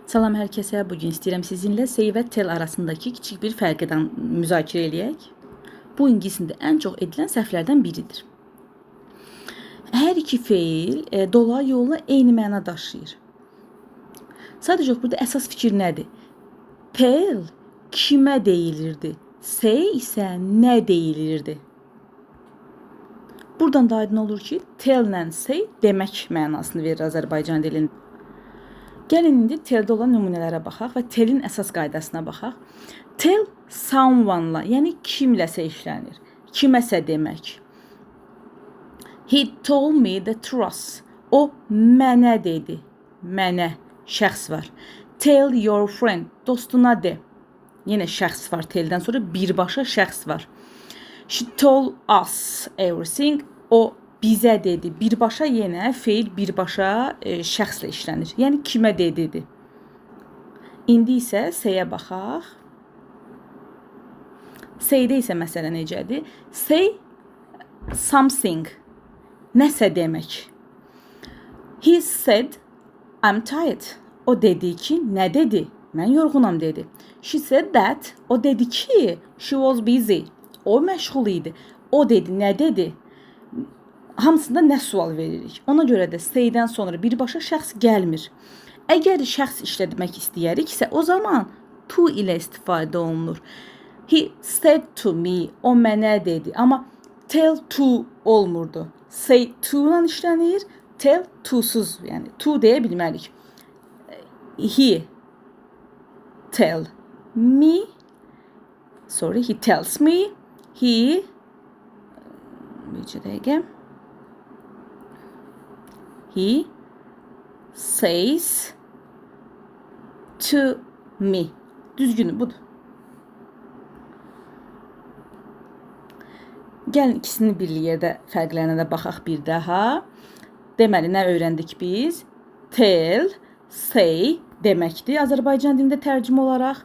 Salam hər kəsə. Bugün istəyirəm sizinlə say və tell arasındakı kiçik bir fərqdən müzakirə eləyək. Bu ingiliscə ən çox edilən səhvlərdən biridir. Hər iki feil dolayı yolla eyni məna daşıyır. Sadəcə burada əsas fikir nədir? Tell kimə deyilirdi? Say isə nə deyilirdi? Buradan da aydın olur ki, tell-lə say demək mənasını verir Azərbaycan dilində. Gəlin indi tell-də olan nümunələrə baxaq və tell-in əsas qaydasına baxaq. Tell someone-la, yəni kimləsə işlənir. Kiməsə demək. He told me the truth. O mənə dedi. Mənə şəxs var. Tell your friend. Dostuna de. Yenə şəxs var. Tell-dən sonra birbaşa şəxs var. She told us everything. O bizə dedi. Birbaşa yenə feil birbaşa şəxslə işlənir. Yəni kimə dedi. İndi isə say-ə baxaq. Say-də isə məsələ necədir? Say something. Nəsə demək. He said I'm tired. O dedi ki, nə dedi? Mən yorğunam dedi. She said that. O dedi ki, she was busy. O məşğul idi. O dedi, nə dedi? Hamısında nə sual veririk. Ona görə də say-dən sonra birbaşa şəxs gəlmir. Əgər şəxs işlətmək istəyəriksə, o zaman to ilə istifadə olunur. He said to me. O mənə dedi. Amma tell to olmurdu. Say to ilə işlənir. Tell to'suz. Yəni to deyə bilmərik. He tell me. Sorry, he tells me. He He says to me. Düzgünü budur. Gəlin ikisini birli yerdə fərqlərinə də baxaq bir daha. Deməli, nə öyrəndik biz? Tell, say deməkdir Azərbaycan dilində tərcümə olaraq.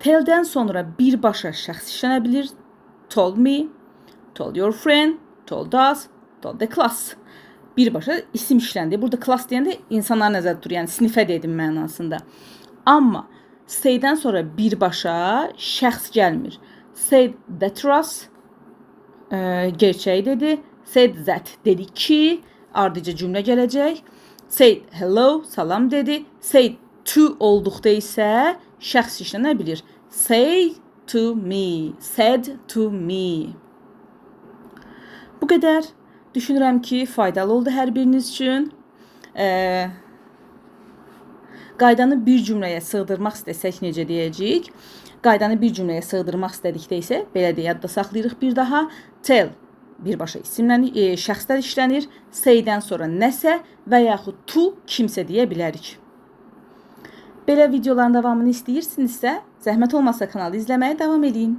Tell-dən sonra birbaşa şəxs işlənə bilir. Told me, told your friend, told us, told the class. Birbaşa isim işləndi. Burada class deyəndə insanlar nəzərdə tutur, yəni sinifə dedim mənasında. Amma say-dən sonra birbaşa şəxs gəlmir. Said the truth, gerçəyi dedi. Said that, dedi ki, ardıca cümlə gələcək. Said hello, salam dedi. Said to olduqda isə şəxs işlənə bilir. Say to me, said to me. Bu qədər. Düşünürəm ki, faydalı oldu hər biriniz üçün. Qaydanı bir cümləyə sığdırmaq istəsək necə deyəcəyik? Qaydanı bir cümləyə sığdırmaq istədikdə isə belə də yadda saxlayırıq bir daha. Tell birbaşa isimlə, şəxslər işlənir. Say-dən sonra nəsə və yaxud to kimsə deyə bilərik. Belə videoların davamını istəyirsinizsə, zəhmət olmasa kanalı izləməyə davam edin.